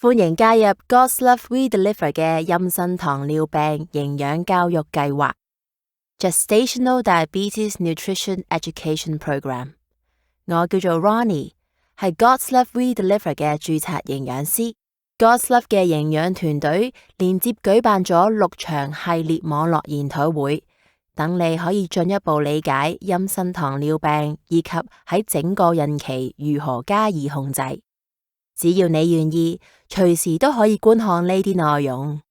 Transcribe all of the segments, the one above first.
歡迎加入 God's Love We Deliver 嘅妊娠糖尿病營養教育計劃 Gestational Diabetes Nutrition Education Program。我叫做 Ronnie， 係 God's Love We Deliver 嘅註冊營養師。God's Love 嘅營養團隊連接舉辦咗6場系列網絡研討會，等你可以進一步理解妊娠糖尿病以及喺整個孕期如何加以控制。只要你願意，隨時都可以觀看呢啲內容。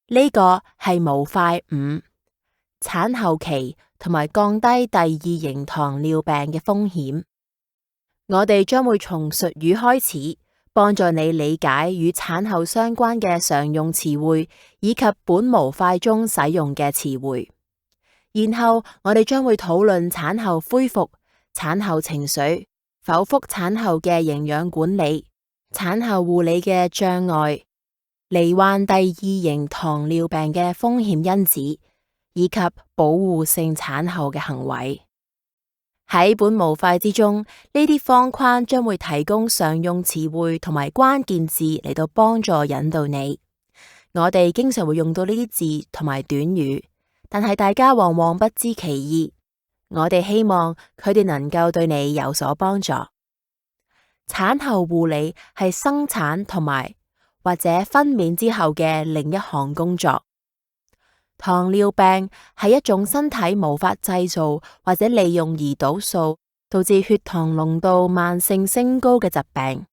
呢個係模塊5，產後期同埋降低第2型糖尿病嘅風險。我哋將會從術語開始，幫助你理解與產後相關嘅常用詞彙，以及本模塊中使用嘅詞彙。然後我哋將會討論產後恢復、產後情緒、剖腹產後嘅營養管理、產後護理嘅障礙、罹患第2型糖尿病嘅風險因子，以及保護性產後嘅行為。喺本模塊之中，呢啲方框將會提供常用詞彙同埋關鍵字嚟到幫助引導你。我哋經常會用到呢啲字同埋短語，但係大家往往不知其意。我哋希望佢哋能夠對你有所幫助。產後護理係生產同埋或者分娩之後嘅另一項工作。糖尿病係一種身體無法製造或者利用胰島素，導致血糖濃度慢性升高嘅疾病。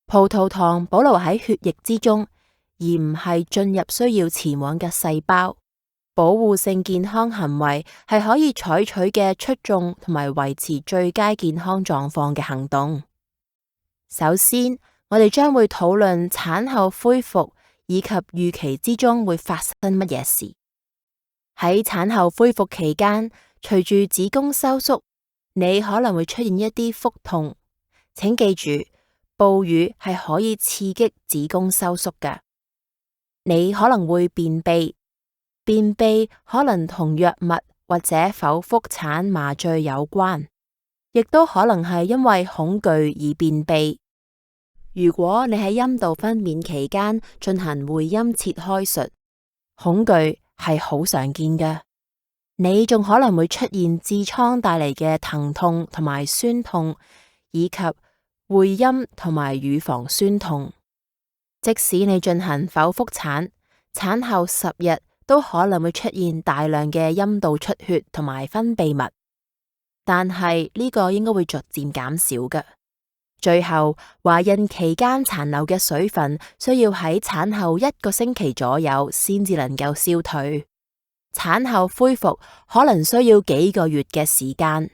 葡萄糖保留喺血液之中，而唔係進入需要前往嘅細胞。保護性健康行為係可以採取嘅促進同埋維持最佳健康狀況嘅行動。首先，我哋將會討論產後恢復以及預期之中會發生乜嘢事。喺產後恢復期間，隨住子宮收縮，你可能會出現一啲腹痛。請記住，哺乳係可以刺激子宮收縮嘅。你可能會便秘，便秘可能同藥物或者剖腹產麻醉有關，亦都可能係因為恐懼而便秘。如果你喺陰道分娩期間進行會陰切開術，恐懼係好常見嘅。你仲可能會出現痔瘡帶嚟嘅疼痛同埋酸痛，以及會陰同埋乳房酸痛。即使你進行剖腹產，產後10日都可能會出現大量嘅陰道出血同埋分泌物，但係呢個應該會逐漸減少嘅。最後，懷孕期間殘留嘅水分需要喺產後1個星期左右先至能夠消退。產後恢復可能需要幾個月嘅時間，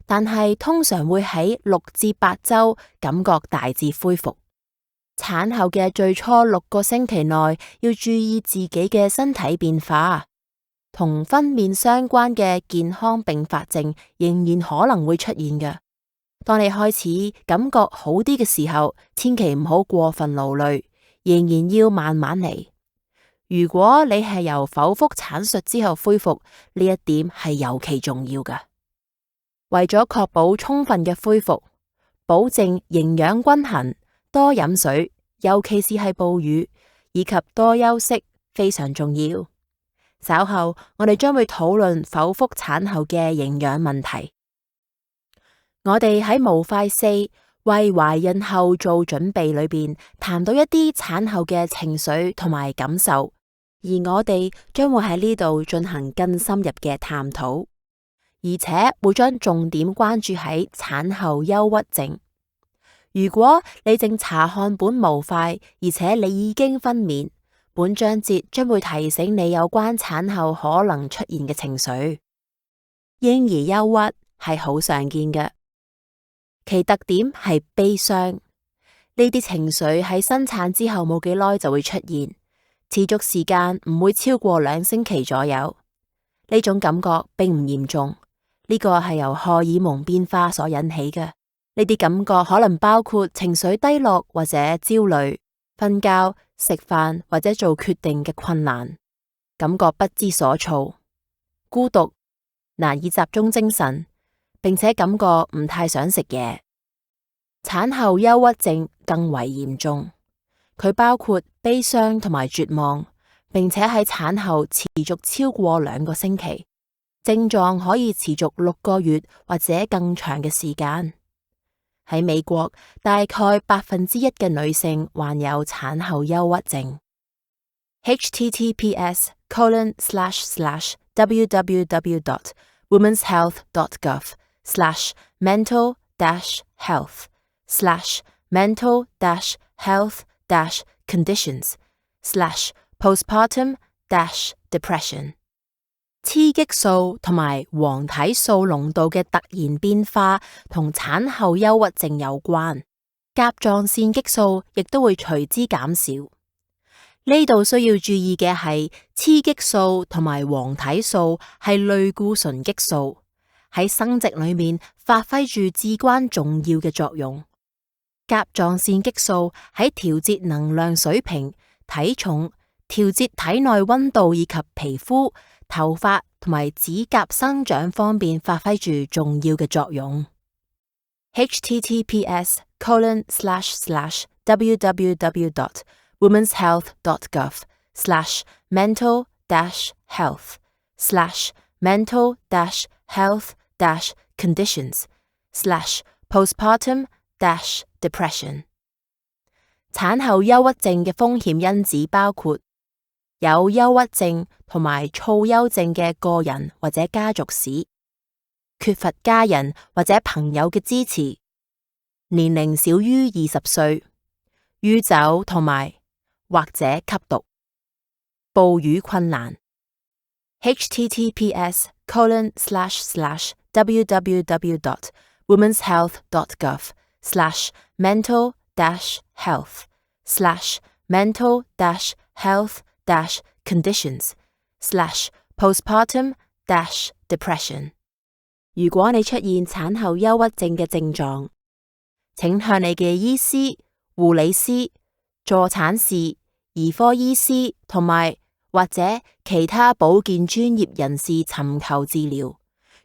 但係通常會喺6至8週感覺大致恢復。產後嘅最初6個星期內要注意自己嘅身體變化，同分娩相關嘅健康併發症仍然可能會出現嘅。當你開始感覺好啲嘅時候，千祈唔好過分勞累，仍然要慢慢嚟。如果你係由剖腹產術之後恢復，呢一點係尤其重要嘅。為咗確保充分嘅恢復，保證營養均衡，多飲水，尤其是係哺乳，以及多休息，非常重要。稍後我哋將會討論剖腹產後嘅營養問題。我哋喺模塊4為懷孕後做準備裏邊談到一啲產後嘅情緒同埋感受，而我哋將會喺呢度進行更深入嘅探討，而且會將重點關注喺產後憂鬱症。如果你正查看本模塊，而且你已經分娩，本章節將會提醒你有關產後可能出現嘅情緒。嬰兒憂鬱係好常見嘅。其特點係悲傷，呢啲情緒喺生產之後冇幾耐就會出現，持續時間唔會超過2星期左右。呢種感覺並唔嚴重，呢個係由荷爾蒙變化所引起嘅。呢啲感覺可能包括情緒低落或者焦慮、瞓覺、食飯或者做決定嘅困難，感覺不知所措、孤獨、難以集中精神，並且感覺唔太想食嘢。產後憂鬱症更為嚴重，佢包括悲傷同埋絕望，並且喺產後持續超過2個星期，症狀可以持續6個月或者更長嘅時間。喺美國，大概1% 嘅女性患有產後憂鬱症。https://www.women'shealth.gov/mental-health-postpartum-depression。雌激素同埋黃體素濃度嘅突然變化同產後憂鬱症有關，甲狀腺激素亦都會隨之減少。呢度需要注意嘅係，雌激素同埋黃體素係類固醇激素，喺生殖裏面發揮住至關重要嘅作用。甲狀腺激素喺調節能量水平、體重、調節體內溫度以及皮膚、頭髮同埋指甲生長方面發揮住重要嘅作用。https://www.women'shealth.gov/mental-health-conditions/postpartum-depression。產後憂鬱症嘅風險因子包括有憂鬱症同埋躁憂症嘅個人或者家族史，缺乏家人或者朋友嘅支持，年齡少於20歲，酗酒同埋或者吸毒，哺乳困難。https://www.women'shealth.gov/mental-health-conditions/postpartum-depression。如果你出現產後憂鬱症嘅症狀，請向你嘅醫師、護理師、助產士、兒科醫師同埋或者其他保健專業人士尋求治療，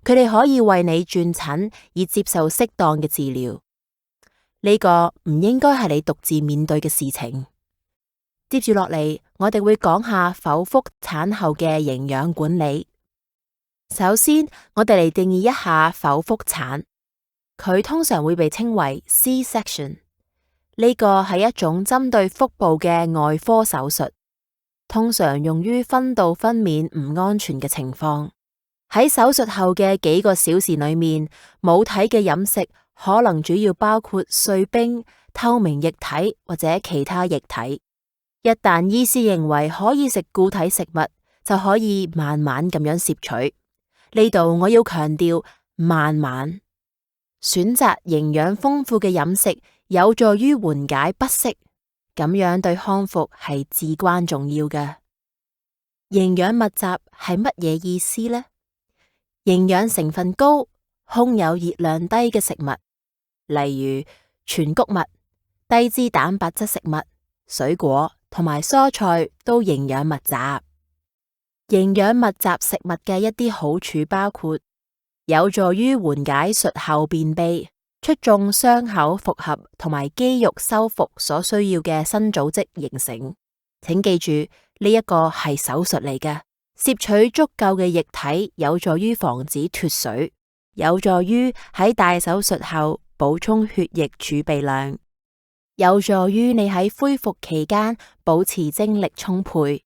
佢哋可以為你轉診以接受適當嘅治療。呢個唔應該係你獨自面對嘅事情。接住落嚟，我哋會講下剖腹產後嘅營養管理。首先，我哋嚟定義一下剖腹產。佢通常會被稱為 C-section。呢個係一種針對腹部嘅外科手術，通常用於分道分娩唔安全嘅情況。喺手術後嘅幾個小時裏面，母體嘅飲食可能主要包括碎冰、透明液體或者其他液體。一旦醫師認為可以食固體食物，就可以慢慢咁樣攝取。呢度我要強調慢慢。選擇營養豐富嘅飲食有助於緩解不適，咁樣對康復係至關重要嘅。營養密集係乜嘢意思呢？營養成分高、空有熱量低嘅食物，例如全穀物、低脂蛋白質食物、水果同埋蔬菜都營養密集。營養密集食物嘅一啲好處包括有助於緩解術後便秘、促進傷口復合同埋肌肉修復所需要嘅新組織形成。請記住，呢一個係手術嚟嘅。攝取足夠嘅液體有助於防止脫水，有助於喺大手術後補充血液儲備量，有助於你喺恢復期間保持精力充沛。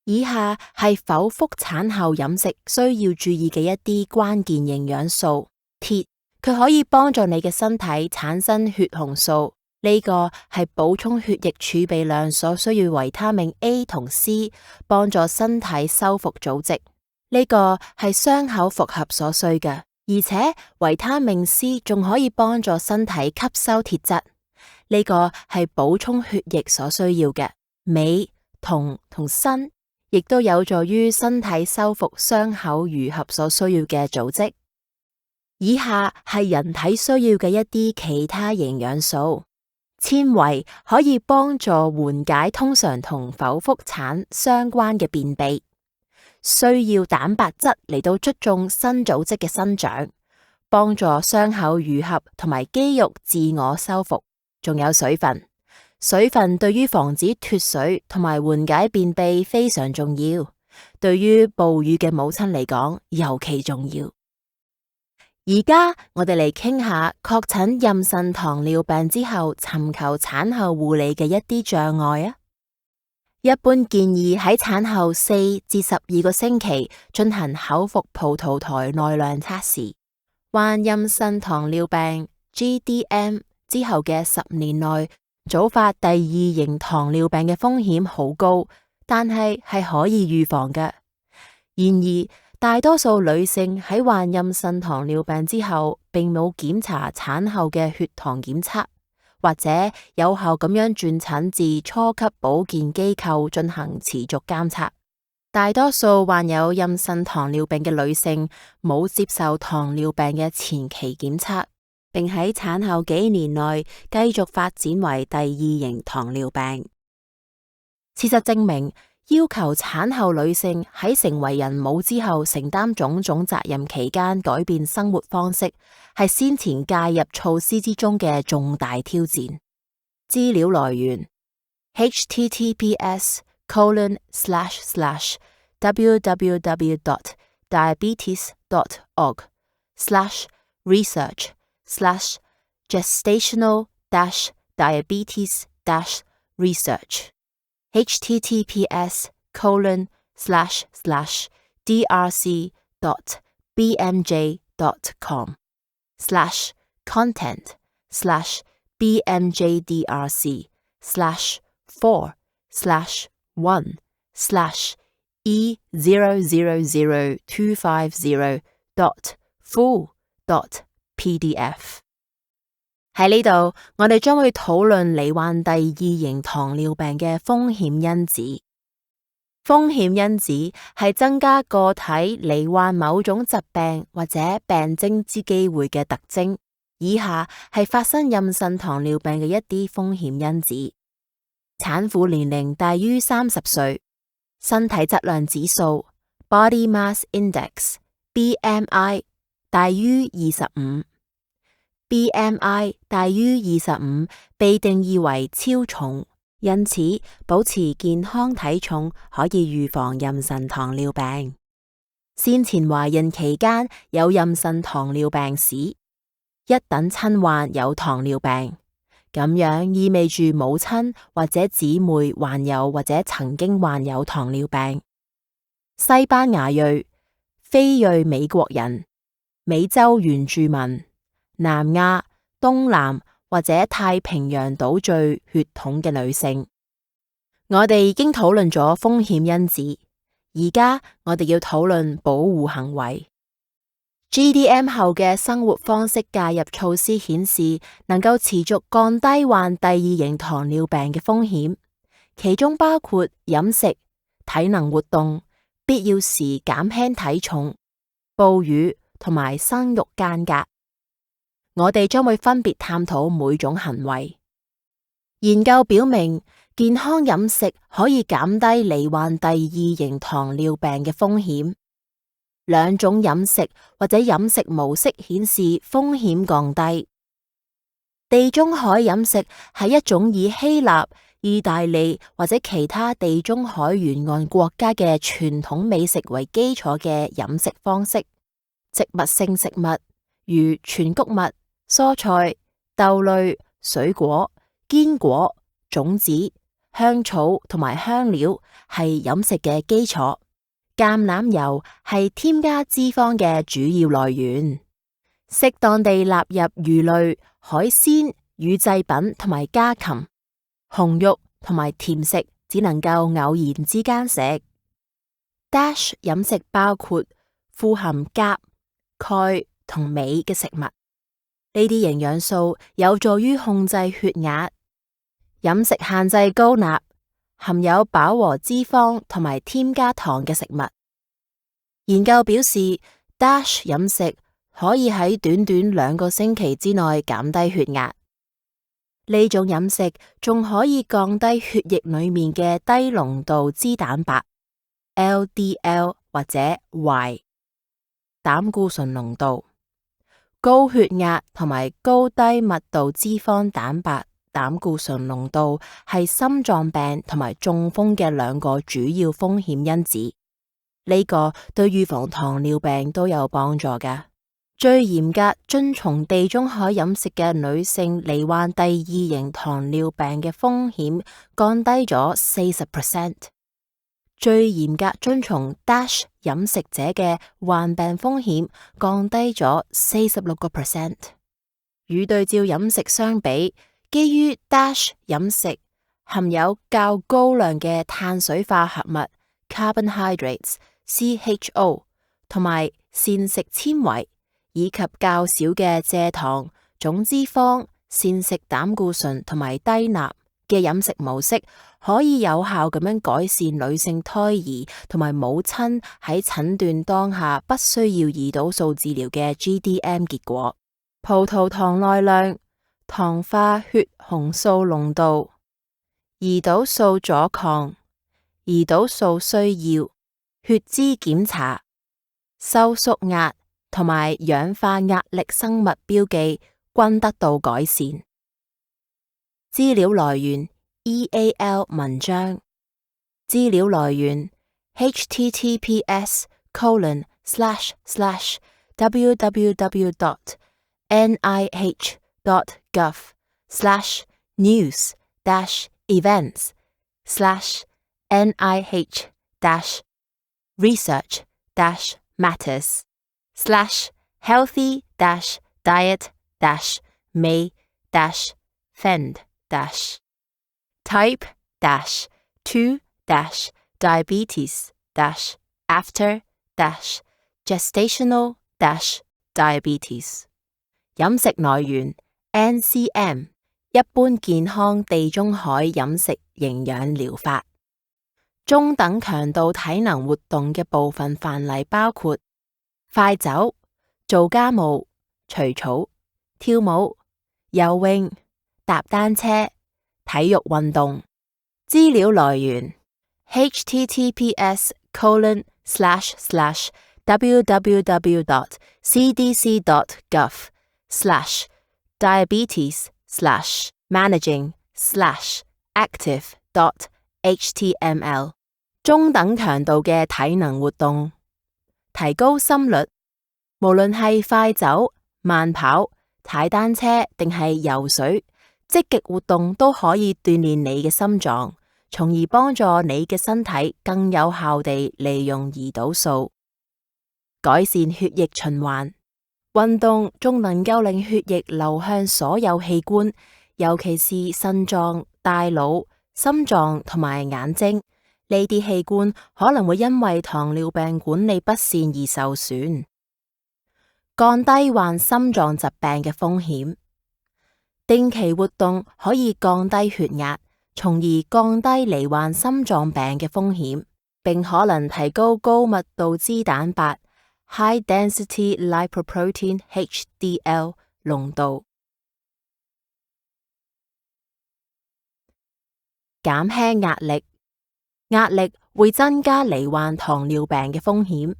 以下係剖腹產後飲食需要注意嘅一啲關鍵營養素。鐵，佢可以幫助你嘅身體產生血紅素，呢個係補充血液儲備量所需要維他命 A 同 C， 幫助身體修復組織。呢個係傷口復合所需嘅，而且維他命 C 仲可以幫助身體吸收鐵質，呢個係補充血液所需要嘅。鎂、銅同鋅亦都有助於身體修復傷口愈合所需要嘅組織。以下係人體需要嘅一啲其他營養素。纖維可以幫助緩解通常同剖腹產相關嘅便秘。需要蛋白質嚟到促進新組織嘅生長，幫助傷口愈合同埋肌肉自我修復。仲有水分，水分對於防止脫水同埋緩解便秘非常重要，對於哺乳嘅母親嚟講尤其重要。而家我哋嚟傾下確診妊娠糖尿病之後尋求產後護理嘅一啲障礙啊。一般建議喺產後4至12個星期進行口服葡萄糖耐量測試。患妊娠糖尿病 GDM 之後嘅10年內早發第2型糖尿病嘅風險好高，但係可以預防嘅。然而，大多數女性喺患妊娠糖尿病之後，並冇檢查產後嘅血糖檢測，或者有效咁樣轉診至初級保健機構進行持續監測。大多數患有妊娠糖尿病嘅女性冇接受糖尿病嘅前期檢測，並喺產後幾年內繼續發展為第2型糖尿病。事實證明，要求產後女性喺成為人母之後承擔種種責任期間改變生活方式，係先前介入措施之中嘅重大挑戰。資料來源 https://www.diabetes.org/research/diabetes-research https://bmj.com/content/bmjdrc/4/1/E00025.full.pdf。 喺呢度，我哋將會討論罹患第2型糖尿病嘅風險因子。風險因子係增加個體罹患某種疾病或者病徵之機會嘅特徵。以下係發生妊娠糖尿病嘅一啲風險因子：產婦年齡大於30歲，身體質量指數 Body Mass Index（BMI） 大於25。BMI 大於25被定義為超重，因此保持健康體重可以預防妊娠糖尿病。先前懷孕期間有妊娠糖尿病史，一等親患有糖尿病，咁樣意味住母親或者姊妹患有或者曾經患有糖尿病。西班牙裔、非裔美國人、美洲原住民、南亞、東南或者太平洋島嶼血統嘅女性。我哋已經討論咗風險因子，而家我哋要討論保護行為。GDM 後嘅生活方式介入措施顯示，能夠持續降低患第2型糖尿病嘅風險，其中包括飲食、體能活動、必要時減輕體重、哺乳同埋生育間隔。我哋將會分別探討每種行為。研究表明，健康飲食可以減低罹患第2型糖尿病嘅風險。2種飲食或者飲食模式顯示風險降低。地中海飲食係一種以希臘、意大利或者其他地中海沿岸國家嘅傳統美食為基礎嘅飲食方式。植物性食物如全穀物、蔬菜、豆類、水果、堅果、種子、香草同埋香料係飲食嘅基礎。橄欖油係添加脂肪嘅主要來源。適當地納入魚類、海鮮、乳製品同埋家禽。紅肉同埋甜食只能夠偶然之間食。DASH 飲食包括富含鉀、鈣同鎂嘅食物。呢啲營養素有助於控制血壓。飲食限制高鈉、含有飽和脂肪同埋添加糖嘅食物。研究表示 ，DASH 飲食可以喺短短2個星期之內減低血壓。呢種飲食仲可以降低血液裏面嘅低濃度脂蛋白 （LDL） 或者 Y 膽固醇濃度。高血壓同埋高低密度脂肪蛋白膽固醇濃度係心臟病同埋中風嘅兩個主要風險因子，呢個對預防糖尿病都有幫助㗎。最嚴格遵從地中海飲食嘅女性罹患第二型糖尿病嘅風險降低咗 40%， 最嚴格遵從 DASH 飲食者嘅患病風險降低咗 46%。與對照飲食相比，基於 DASH 飲食含有較高量嘅碳水化合物 carbohydrates CHO 同埋膳食纖維，以及較少嘅蔗糖、總脂肪、膳食膽固醇同埋低鈉嘅飲食模式，可以有效咁樣改善女性胎兒同埋母親喺診斷當下不需要胰島素治療嘅 GDM 結果。葡萄糖耐量、糖化血紅素濃度、胰島素阻抗、胰島素需要、血脂檢查、收縮壓同埋氧化壓力生物標記均得到改善。資料來源 EAL 文章，資料來源 www.nih-research-math/healthy-diet-may-fend-type-2-diabetes。飲食來源 NCM 一般健康地中海飲食營養療法。中等強度體能活動嘅部分範例包括快走、做家務、除草、跳舞、游泳、踏單車、體育運動。資料來源 https://www.cdc.gov/diabetes/managing/active.html。中等強度嘅體能活動，提高心率，無論係快走、慢跑、踩單車定係游水，積極活動都可以鍛煉你嘅心臟，從而幫助你嘅身體更有效地利用胰島素，改善血液循環。運動仲能夠令血液流向所有器官，尤其是腎臟、大腦、心臟同埋眼睛。呢啲器官可能會因為糖尿病管理不善而受損，降低患心臟疾病嘅風險。定期活動可以降低血壓，從而降低罹患心臟病嘅風險，並可能提高高密度脂蛋白 （High Density Lipoprotein HDL） 濃度，減輕壓力。壓力會增加罹患糖尿病嘅風險，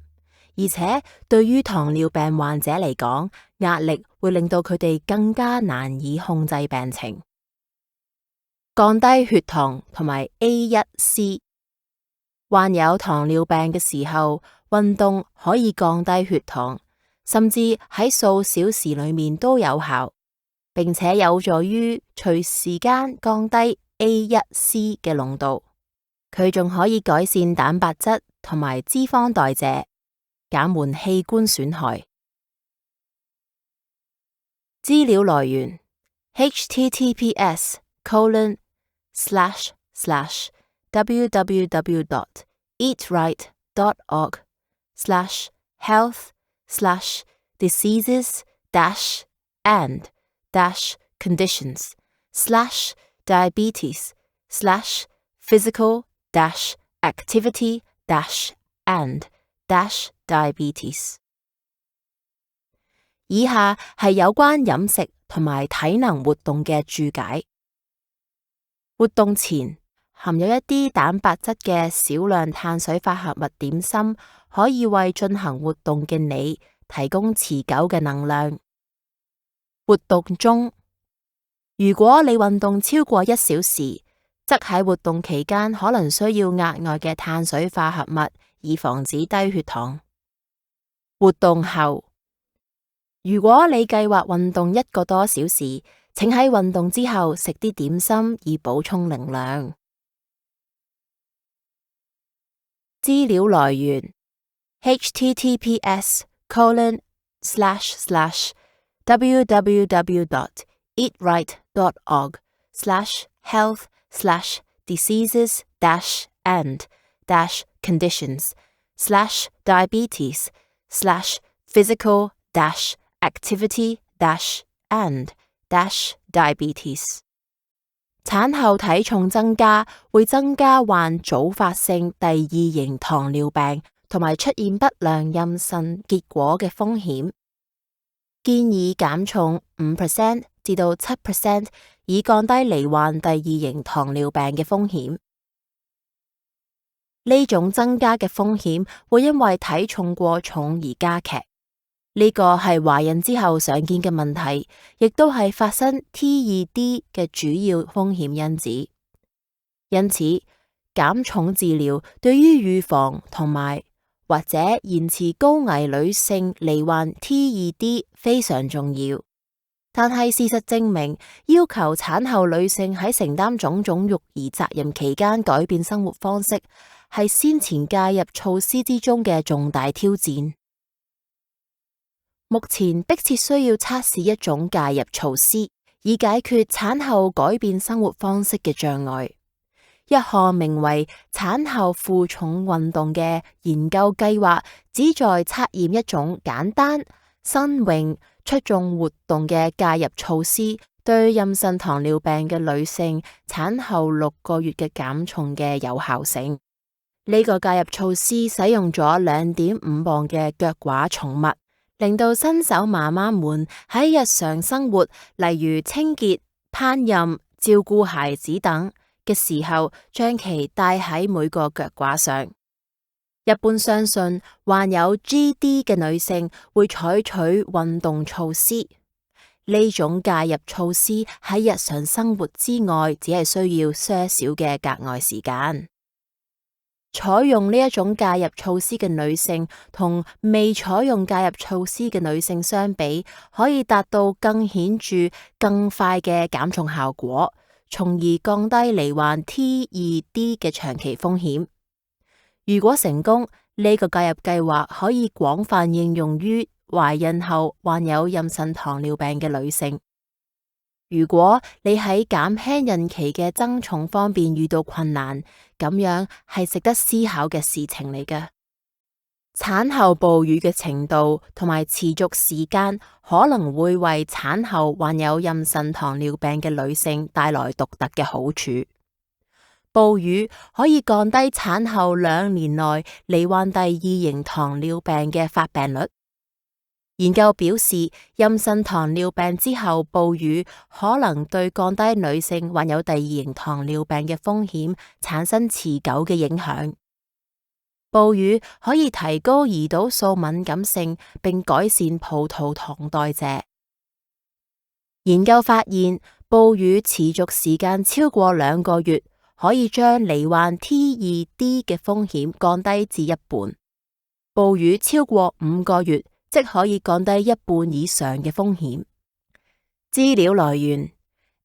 而且對於糖尿病患者嚟講，壓力會令到佢哋更加難以控制病情。降低血糖同埋 A1C。患有糖尿病嘅時候，運動可以降低血糖，甚至喺數小時裏面都有效，並且有助於隨時間降低 A1C 嘅濃度。佢仲可以改善蛋白質同埋脂肪代謝，減緩器官損害。資料來源 https://www.eatright.org/health/diseases-and-conditions/diabetes/and-diabetes。以下係有關飲食同埋體能活動嘅注解。活動前，含有一啲蛋白質嘅少量碳水化合物點心，可以為進行活動嘅你提供持久嘅能量。活動中，如果你運動超過1小時，則喺活動期間可能需要額外嘅碳水化合物，以防止低血糖。活動後，如果你計劃運動1個多小時，請喺運動之後食啲點心以補充能量。資料來源 www.eatright.org/health/diseases-and-conditions/diabetes。產後體重增加會增加患早發性第2型糖尿病同埋出現不良妊娠結果嘅風險。建議減重5% 至到7%，以降低罹患第2型糖尿病嘅風險。呢種增加嘅風險會因為體重過重而加劇。呢個係懷孕之後常見嘅問題，亦都係發生 TED 嘅主要風險因子。因此，減重治療對於預防同埋或者延遲高危女性罹患 TED 非常重要。但係事實證明，要求產後女性喺承擔種種育兒責任期間改變生活方式，係先前介入措施之中嘅重大挑戰。目前迫切需要測試一種介入措施，以解決產後改變生活方式嘅障礙。一項名為產後負重運動嘅研究計劃，旨在測驗一種簡單、新穎、出眾活動嘅介入措施對妊娠糖尿病嘅女性產後6個月嘅減重嘅有效性。呢個介入措施使用咗2.5磅嘅腳胯重物，令到新手媽媽們喺日常生活，例如清潔、烹飪、照顧孩子等嘅時候，將其戴喺每個腳胯上。一般相信患有 GD 嘅女性會採取運動措施。呢種介入措施喺日常生活之外，只係需要些少嘅格外時間。採用呢一種介入措施嘅女性同未採用介入措施嘅女性相比，可以達到更顯著、更快嘅減重效果，從而降低罹患 TED 嘅長期風險。如果成功，呢個介入計劃可以廣泛應用於懷孕後患有妊娠糖尿病嘅女性。如果你喺減輕孕期嘅增重方面遇到困難，咁樣係值得思考嘅事情嚟嘅。產後哺乳嘅程度同埋持續時間可能會為產後患有妊娠糖尿病嘅女性帶來獨特嘅好處。哺乳可以降低產後2年內罹患第2型糖尿病嘅發病率。研究表示，妊娠糖尿病之後哺乳可能對降低女性患有第2型糖尿病嘅風險產生持久嘅影響。哺乳可以提高胰島素敏感性，並改善葡萄糖代謝。研究發現，哺乳持續時間超過2個月，可以將罹患 TED 嘅風險降低至1半。哺乳超過5個月，即可以降低1半以上嘅風險。資料來源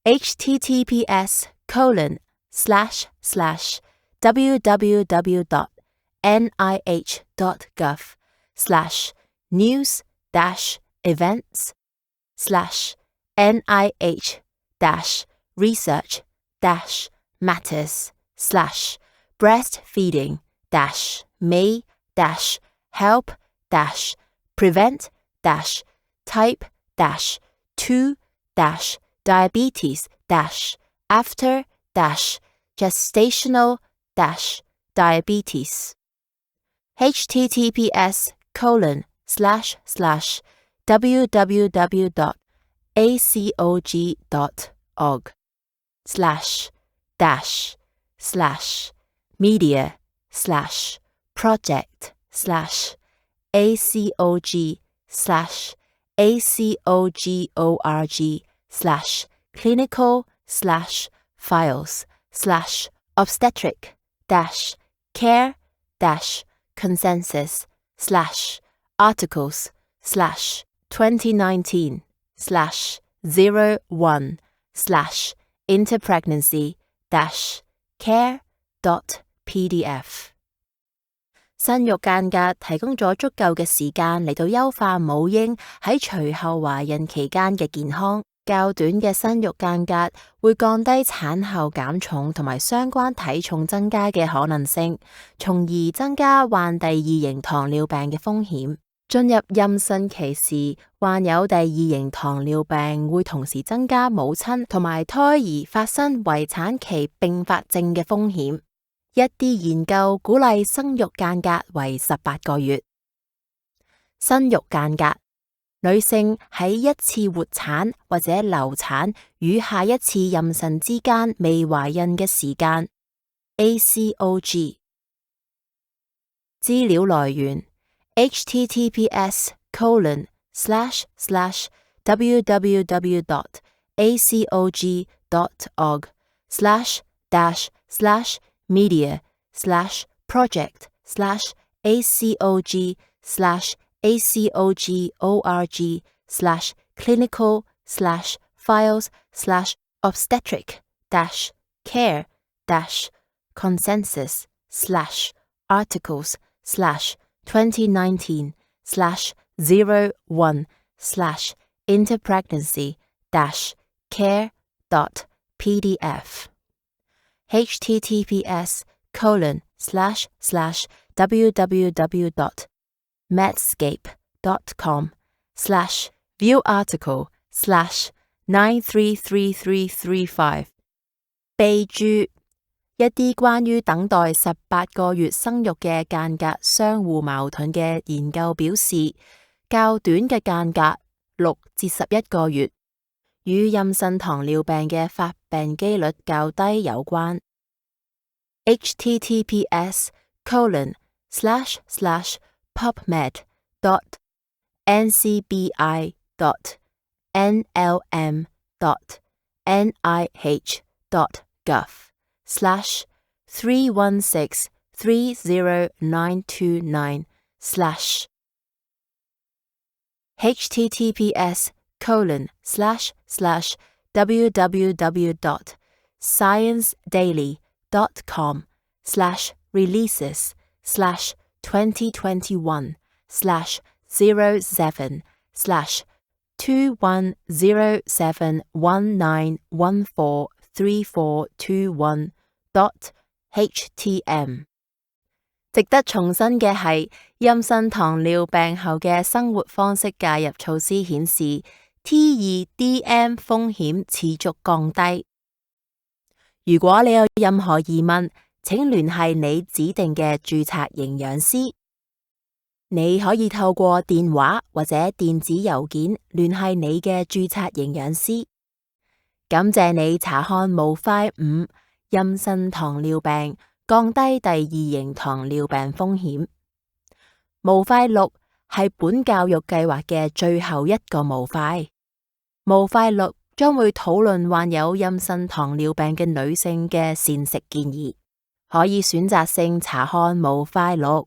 www.nih.gov/prevent-help-prevent-type-2-diabetes https://www.acog.org/dash/media/project/acog/acogorg/ clinical/files/obstetric-care-consensus/articles/2019/0/1/interpregnancy-care.pdf。生育間隔提供咗足夠嘅時間嚟到優化母嬰喺隨後懷孕期間嘅健康。較短嘅生育間隔會降低產後減重同埋相關體重增加嘅可能性，從而增加患第二型糖尿病嘅風險。進入妊娠期時，患有第二型糖尿病會同時增加母親同埋胎兒發生圍產期併發症嘅風險。一啲研究鼓勵生育間隔為18個月。生育間隔，女性喺一次活產或者流產與下一次妊娠之間未懷孕嘅時間。ACOG。資料來源www.acog.org/clinical/files/obstetric-care-consensus/articles/2019/0/1/interpregnancy-care.pdf https://www.medscape.com/view-article/933335 備註：一啲關於等待18個月生育嘅間隔相互矛盾嘅研究表示，較短嘅間隔6至11個月與妊娠糖尿病嘅發病機率較低有關。https://pubmed.ncbi.nlm.nih.gov/31630929/ www.science-daily.com/releases/2017/2107/2421.htm。值得重申嘅係，妊娠糖尿病後嘅生活方式介入措施顯示 T2DM 風險持續降低。如果你有任何疑問，請聯繫你指定嘅註冊營養師。你可以透過電話或者電子郵件聯繫你嘅註冊營養師。感謝你查看模塊5妊娠糖尿病，降低第二型糖尿病風險。模塊6係本教育計劃嘅最後一個模塊。模塊6將會討論患有妊娠糖尿病嘅女性嘅膳食建議，可以選擇性查看模塊6。